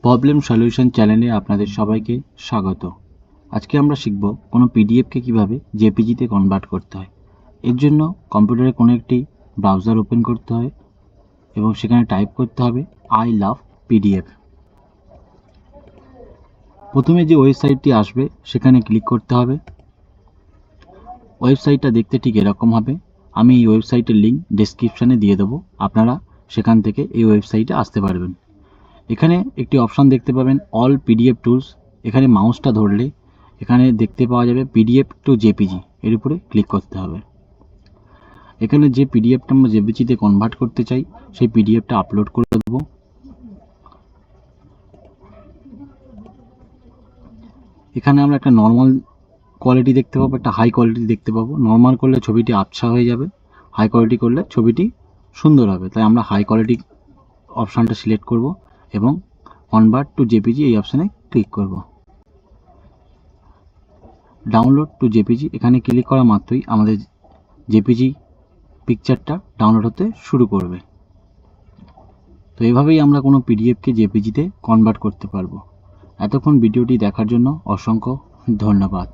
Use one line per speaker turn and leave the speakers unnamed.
Problem solution চ্যানেলে আপনাদের সবাইকে স্বাগত। আজকে আমরা শিখব কোনো পিডিএফকে কিভাবে জেপিজিতে কনভার্ট করতে হয়। এর জন্য কম্পিউটারে কোনো একটি ব্রাউজার ওপেন করতে হয় এবং সেখানে টাইপ করতে হবে আই লাভ পিডিএফ। প্রথমে যে ওয়েবসাইটটি আসবে সেখানে ক্লিক করতে হবে। ওয়েবসাইটটা দেখতে ঠিক এরকম হবে। আমি এই ওয়েবসাইটের লিঙ্ক ডেসক্রিপশানে দিয়ে দেবো, আপনারা সেখান থেকে এই ওয়েবসাইটে আসতে পারবেন। এখানে একটি অপশান দেখতে পাবেন অল পিডিএফ টুলস। এখানে মাউসটা ধরলে এখানে দেখতে পাওয়া যাবে পিডিএফ টু জেপিজি, এর উপরে ক্লিক করতে হবে। এখানে যে পিডিএফটা আমরা জেপিজিতে কনভার্ট করতে চাই সেই পিডিএফটা আপলোড করে দেবো। এখানে আমরা একটা নর্মাল কোয়ালিটি দেখতে পাবো, একটা হাই কোয়ালিটি দেখতে পাবো। নর্মাল করলে ছবিটি আবছা হয়ে যাবে, হাই কোয়ালিটি করলে ছবিটি সুন্দর হবে। তাই আমরা হাই কোয়ালিটি অপশানটা সিলেক্ট করব এবং কনভার্ট টু জেপিজি এই অপশানে ক্লিক করব। ডাউনলোড টু জেপিজি এখানে ক্লিক করা মাত্রই আমাদের জেপিজি পিকচারটা ডাউনলোড হতে শুরু করবে। তো এভাবেই আমরা কোনো পিডিএফকে জেপিজিতে কনভার্ট করতে পারবো। এতক্ষণ ভিডিওটি দেখার জন্য অসংখ্য ধন্যবাদ।